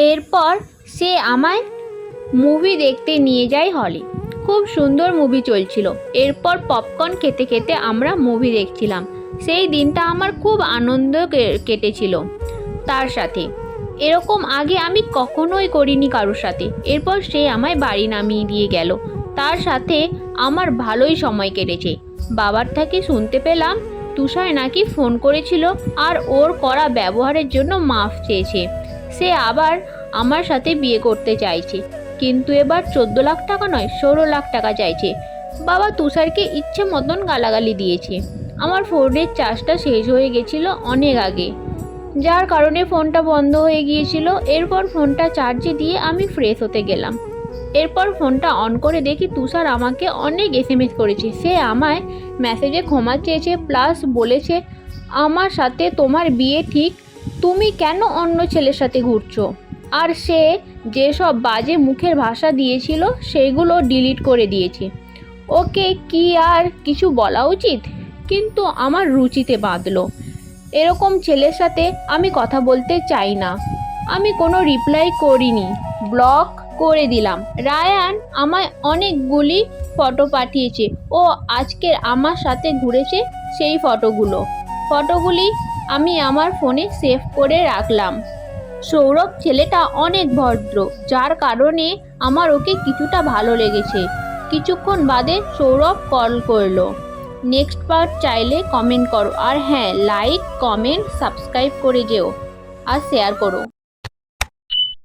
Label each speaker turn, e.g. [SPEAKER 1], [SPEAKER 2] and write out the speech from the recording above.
[SPEAKER 1] এরপর সে আমায় মুভি দেখতে নিয়ে যায় হলে। খুব সুন্দর মুভি চলছিল। এরপর পপকর্ন খেতে খেতে আমরা মুভি দেখছিলাম। সেই দিনটা আমার খুব আনন্দ কেটেছিল তার সাথে। এরকম আগে আমি কখনোই করিনি কারোর সাথে। এরপর সে আমায় বাড়ি নামিয়ে দিয়ে গেল। তার সাথে আমার ভালোই সময় কেটেছে। বাবার থেকে শুনতে পেলাম তুষার নাকি ফোন করেছিল আর ওর করা ব্যবহারের জন্য মাফ চেয়েছে। সে আবার আমার সাথে বিয়ে করতে চাইছে, কিন্তু এবার 14 লাখ টাকা নয় 16 লাখ টাকা চাইছে। বাবা তুষারকে ইচ্ছে মতন গালাগালি দিয়েছে। আমার ফোনের চার্জটা শেষ হয়ে গেছিল অনেক আগে, যার কারণে ফোনটা বন্ধ হয়ে গিয়েছিল। এরপর ফোনটা চার্জে দিয়ে আমি ফ্রেশ হতে গেলাম। এরপর ফোনটা অন করে দেখি তুষার আমাকে অনেক SMS করেছে। সে আমায় মেসেজে ক্ষমা চেয়েছে, প্লাস বলেছে আমার সাথে তোমার বিয়ে ঠিক, তুমি কেন অন্য ছেলের সাথে ঘুরছো। আর সে যেসব বাজে মুখের ভাষা দিয়েছিল সেগুলো ডিলিট করে দিয়েছে। ওকে কি আর কিছু বলা উচিত, কিন্তু আমার রুচিতে বাঁধলো। এরকম ছেলের সাথে আমি কথা বলতে চাই না। আমি কোনো রিপ্লাই করিনি, ব্লক করে দিলাম। রায়ান আমায় অনেকগুলি ফটো পাঠিয়েছে। ও আজকের আমার সাথে ঘুরেছে সেই ফটোগুলি আমি আমার ফোনে সেভ করে রাখলাম। সৌরভ ছেলেটা অনেক ভদ্র, যার কারণে আমার ওকে কিছুটা ভালো লেগেছে। কিছুক্ষণ বাদে সৌরভ কল করলো। নেক্সট পার্ট চাইলে কমেন্ট করো, আর হ্যাঁ, লাইক কমেন্ট সাবস্ক্রাইব করে যেও আর শেয়ার করো।